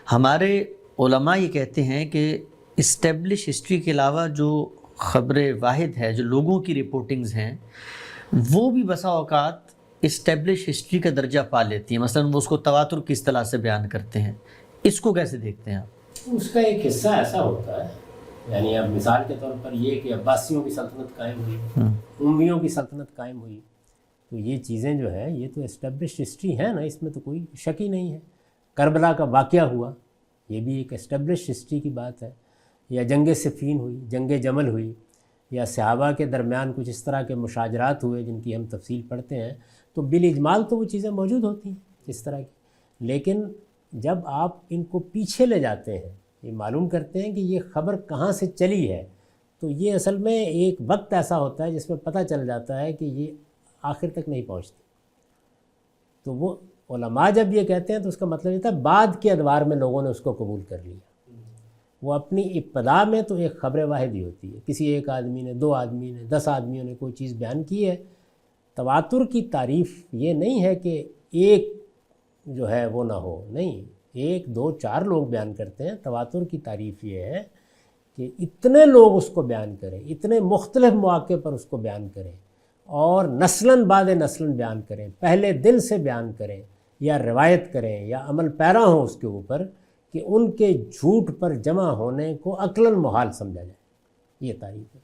ہمارے علماء یہ کہتے ہیں کہ اسٹیبلش ہسٹری کے علاوہ جو خبر واحد ہے، جو لوگوں کی رپورٹنگز ہیں، وہ بھی بسا اوقات اسٹیبلش ہسٹری کا درجہ پا لیتی ہیں. مثلا وہ اس کو تواتر کی اصطلاح سے بیان کرتے ہیں. اس کو کیسے دیکھتے ہیں آپ؟ اس کا ایک حصہ ایسا ہوتا ہے، یعنی اب مثال کے طور پر یہ کہ عباسیوں کی سلطنت قائم ہوئی، امویوں کی سلطنت قائم ہوئی، تو یہ چیزیں جو ہیں یہ تو اسٹیبلش ہسٹری ہے نا، اس میں تو کوئی شک ہی نہیں ہے. کربلا کا واقعہ ہوا، یہ بھی ایک اسٹیبلش ہسٹری کی بات ہے. یا جنگ صفین ہوئی، جنگ جمل ہوئی، یا صحابہ کے درمیان کچھ اس طرح کے مشاجرات ہوئے جن کی ہم تفصیل پڑھتے ہیں، تو بالاجمال تو وہ چیزیں موجود ہوتی ہیں اس طرح کی. لیکن جب آپ ان کو پیچھے لے جاتے ہیں، یہ معلوم کرتے ہیں کہ یہ خبر کہاں سے چلی ہے، تو یہ اصل میں ایک وقت ایسا ہوتا ہے جس میں پتہ چل جاتا ہے کہ یہ آخر تک نہیں پہنچتی. تو وہ علماء جب یہ کہتے ہیں تو اس کا مطلب یہ تھا بعد کے ادوار میں لوگوں نے اس کو قبول کر لیا. وہ اپنی ابتدا میں تو ایک خبر واحد ہی ہوتی ہے، کسی ایک آدمی نے، 2 آدمی نے، 10 آدمیوں نے کوئی چیز بیان کی ہے. تواتر کی تعریف یہ نہیں ہے کہ ایک جو ہے وہ نہ ہو، نہیں، 1 2 4 لوگ بیان کرتے ہیں. تواتر کی تعریف یہ ہے کہ اتنے لوگ اس کو بیان کریں، اتنے مختلف مواقع پر اس کو بیان کریں، اور نسلاً بعد نسلاً بیان کریں، پہلے دن سے بیان کریں، یا روایت کریں، یا عمل پیرا ہوں اس کے اوپر، کہ ان کے جھوٹ پر جمع ہونے کو عقلاً محال سمجھا جائے. یہ تعریف ہے.